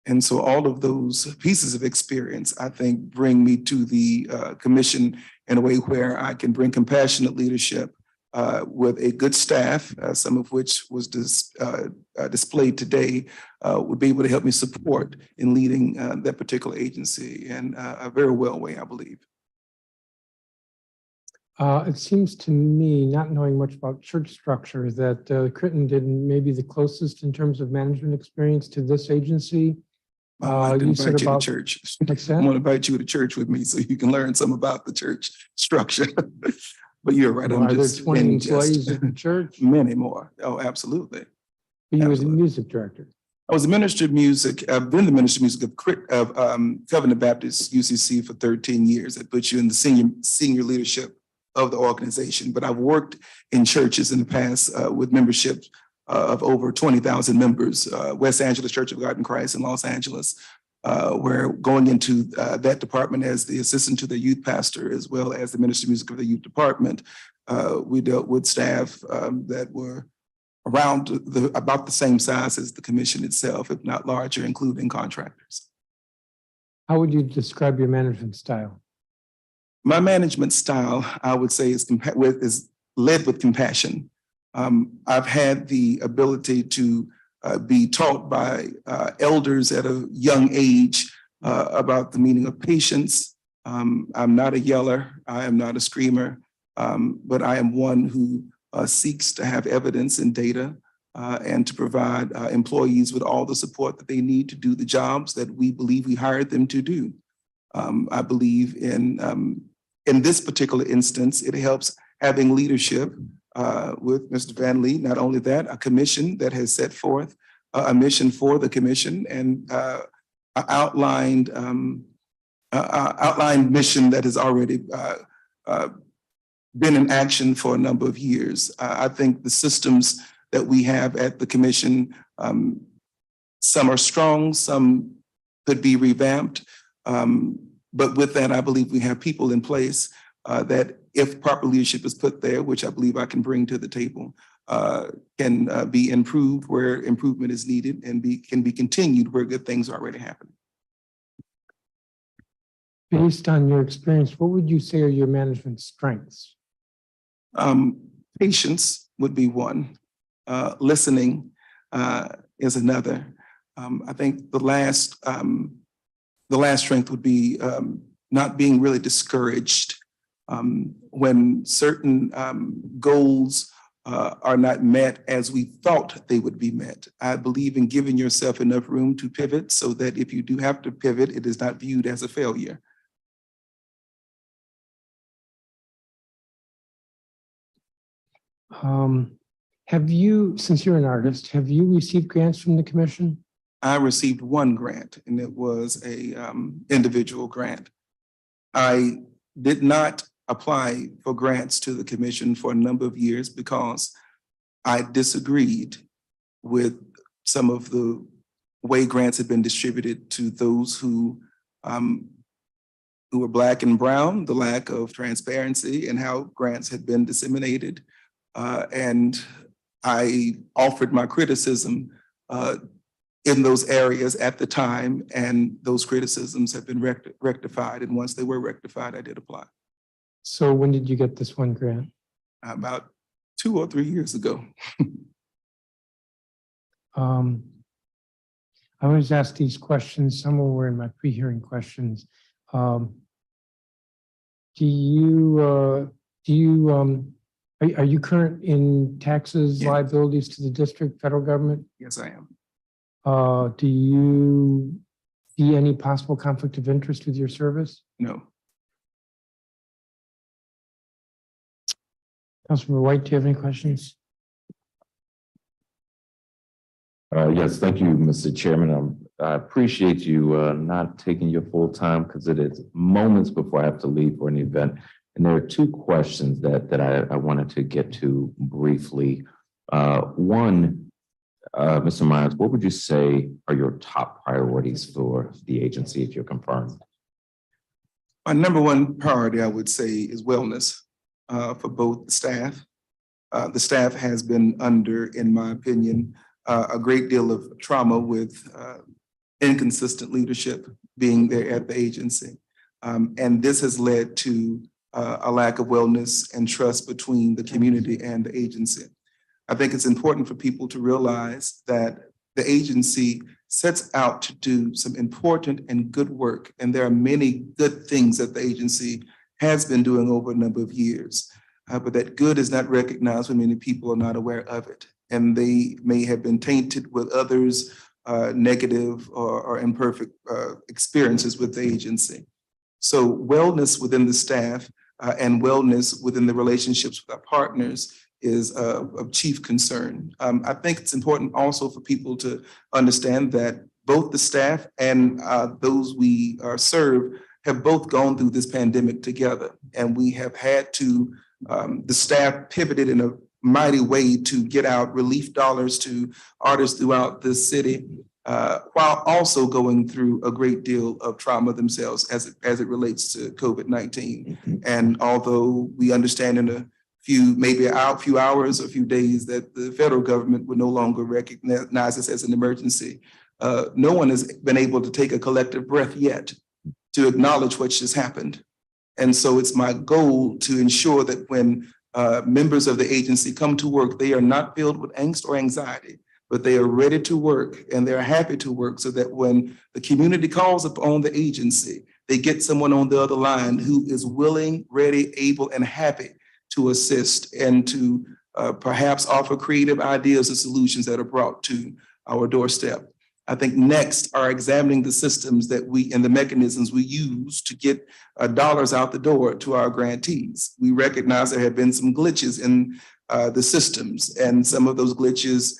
And so all of those pieces of experience, I think, bring me to the commission in a way where I can bring compassionate leadership with a good staff, some of which was displayed today, would be able to help me support in leading that particular agency in a very well way, I believe. It seems to me, not knowing much about church structure, that Critton did maybe the closest in terms of management experience to this agency. I'd like to You said invite you to about, church. what's I that? want to invite you to church with me so you can learn some about the church structure. But you're right. Well, I'm are there just 20 being employees just at the church? many more. Oh, absolutely. You were the Absolutely. music director. I was the minister of music. I've been the minister of music of Covenant Baptist UCC for 13 years. That puts you in the senior leadership of the organization. But I've worked in churches in the past with membership of over 20,000 members. West Angeles Church of God in Christ in Los Angeles. Where going into that department as the assistant to the youth pastor, as well as the minister of music of the youth department, we dealt with staff that were around about the same size as the commission itself, if not larger, including contractors. How would you describe your management style? My management style, I would say, is led with compassion. I've had the ability to be taught by elders at a young age about the meaning of patience. I'm not a yeller. I am not a screamer, but I am one who seeks to have evidence and data and to provide employees with all the support that they need to do the jobs that we believe we hired them to do. I believe in this particular instance, it helps having leadership with Mr. Van Lee. Not only that, a commission that has set forth a mission for the commission and outlined mission that has already been in action for a number of years. I think the systems that we have at the commission, some are strong, some could be revamped. But with that, I believe we have people in place that if proper leadership is put there, which I believe I can bring to the table, can be improved where improvement is needed and can be continued where good things are already happening. Based on your experience, what would you say are your management strengths? Patience would be one. Listening is another. I think the last strength would be not being really discouraged when certain goals are not met as we thought they would be met. I believe in giving yourself enough room to pivot so that if you do have to pivot, it is not viewed as a failure. Have you, since you're an artist, have you received grants from the commission? I received one grant, and it was a individual grant. I did not apply for grants to the commission for a number of years because I disagreed with some of the way grants had been distributed to those who were Black and brown, the lack of transparency and how grants had been disseminated. And I offered my criticism in those areas at the time, and those criticisms have been rectified. And once they were rectified, I did apply. So when did you get this one grant? About 2 or 3 years ago. I always ask these questions. Some were in my pre-hearing questions. Are you current in taxes, Yeah. liabilities to the district, federal government? Yes, I am. Do you see any possible conflict of interest with your service? No. Councilmember White, do you have any questions? Yes, thank you, Mr. Chairman. I appreciate you not taking your full time because it is moments before I have to leave for an event. And there are 2 questions that I wanted to get to briefly. One, Mr. Myers, what would you say are your top priorities for the agency if you're confirmed? My number one priority, I would say, is wellness for both the staff. The staff has been under, in my opinion, a great deal of trauma with inconsistent leadership being there at the agency. And this has led to a lack of wellness and trust between the community and the agency. I think it's important for people to realize that the agency sets out to do some important and good work. And there are many good things that the agency has been doing over a number of years. But that good is not recognized when many people are not aware of it. And they may have been tainted with others' negative or imperfect experiences with the agency. So wellness within the staff and wellness within the relationships with our partners is of chief concern. I think it's important also for people to understand that both the staff and those we serve have both gone through this pandemic together. And we have had to, the staff pivoted in a mighty way to get out relief dollars to artists throughout the city, while also going through a great deal of trauma themselves as it relates to COVID-19. And although we understand in a few, maybe a few hours or a few days that the federal government would no longer recognize this as an emergency, no one has been able to take a collective breath yet to acknowledge what just happened. And so it's my goal to ensure that when members of the agency come to work, they are not filled with angst or anxiety, but they are ready to work and they're happy to work, so that when the community calls upon the agency, they get someone on the other line who is willing, ready, able, and happy to assist and to perhaps offer creative ideas and solutions that are brought to our doorstep. I think next are examining the systems that we and the mechanisms we use to get dollars out the door to our grantees. We recognize there have been some glitches in the systems, and some of those glitches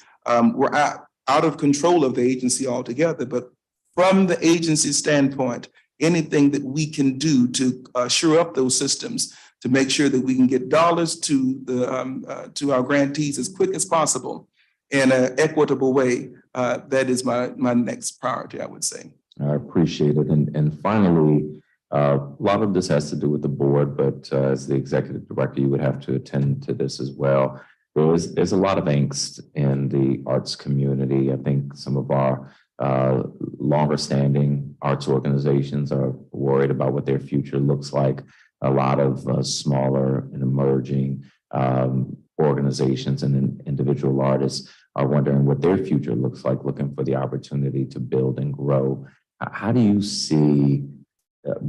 were out of control of the agency altogether. But from the agency standpoint, anything that we can do to shore up those systems to make sure that we can get dollars to our grantees as quick as possible in an equitable way, that is my next priority, I would say. I appreciate it. And finally, a lot of this has to do with the board, but as the executive director, you would have to attend to this as well. There's a lot of angst in the arts community. I think some of our longer standing arts organizations are worried about what their future looks like. A lot of smaller and emerging organizations and individual artists are wondering what their future looks like, looking for the opportunity to build and grow. How do you see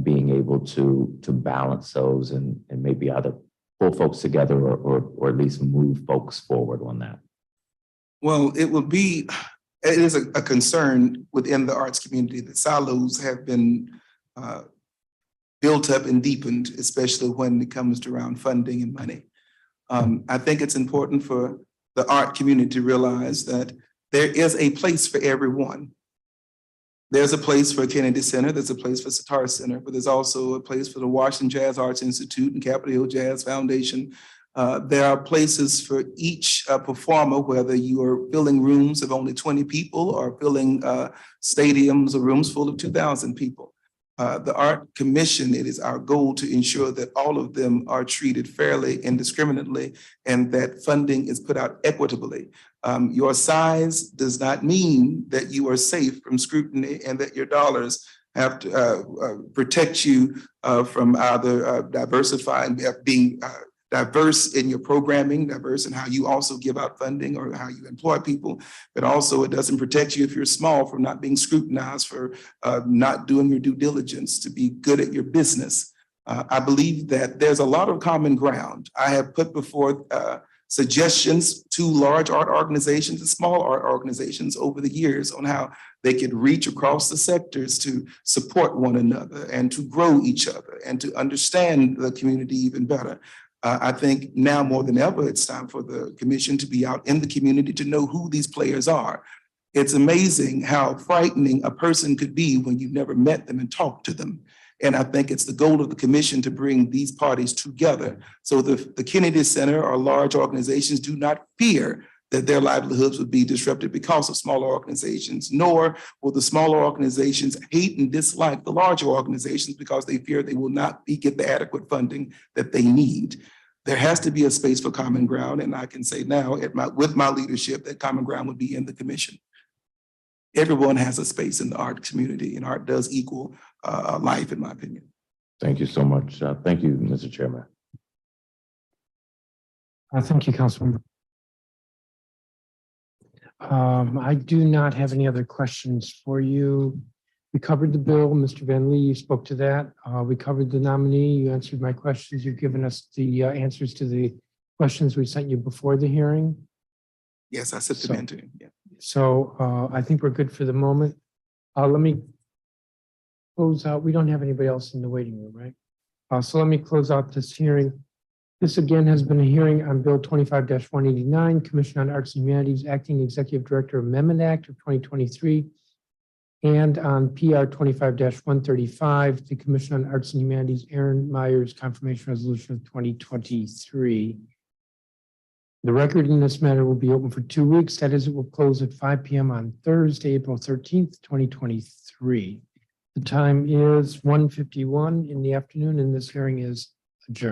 being able to balance those and maybe either pull folks together or at least move folks forward on that? Well, it is a concern within the arts community that silos have been built up and deepened, especially when it comes to around funding and money. I think it's important for the art community to realize that there is a place for everyone. There's a place for Kennedy Center, there's a place for Sitar Center, but there's also a place for the Washington Jazz Arts Institute and Capitol Hill Jazz Foundation. There are places for each performer, whether you are filling rooms of only 20 people or filling stadiums or rooms full of 2,000 people. The Art Commission, it is our goal to ensure that all of them are treated fairly and indiscriminately, and that funding is put out equitably. Your size does not mean that you are safe from scrutiny and that your dollars have to protect you from either diversifying, being diverse in your programming, diverse in how you also give out funding or how you employ people, but also it doesn't protect you if you're small from not being scrutinized for not doing your due diligence to be good at your business. I believe that there's a lot of common ground. I have put before suggestions to large art organizations and small art organizations over the years on how they could reach across the sectors to support one another and to grow each other and to understand the community even better. I think now more than ever, it's time for the commission to be out in the community to know who these players are. It's amazing how frightening a person could be when you've never met them and talked to them. And I think it's the goal of the commission to bring these parties together. So the Kennedy Center or large organizations do not fear that their livelihoods would be disrupted because of smaller organizations, nor will the smaller organizations hate and dislike the larger organizations because they fear they will not get the adequate funding that they need. There has to be a space for common ground, and I can say now with my leadership that common ground would be in the commission. Everyone has a space in the art community, and art does equal life, in my opinion. Thank you so much. Thank you, Mr. Chairman. Thank you, Councilmember. I do not have any other questions for you. We covered the bill. Mr. Van Lee, you spoke to that. We covered the nominee. You answered my questions. You've given us the answers to the questions we sent you before the hearing. Yes, I sent them in to him. Yeah. So I think we're good for the moment. Let me close out. We don't have anybody else in the waiting room, right? So let me close out this hearing. This again has been a hearing on Bill 25-189, Commission on Arts and Humanities, Acting Executive Director Amendment Act of 2023, and on PR 25-135, the Commission on Arts and Humanities, Aaron Myers Confirmation Resolution of 2023. The record in this matter will be open for 2 weeks. That is, it will close at 5 p.m. on Thursday, April 13th, 2023. The time is 1:51 in the afternoon, and this hearing is adjourned.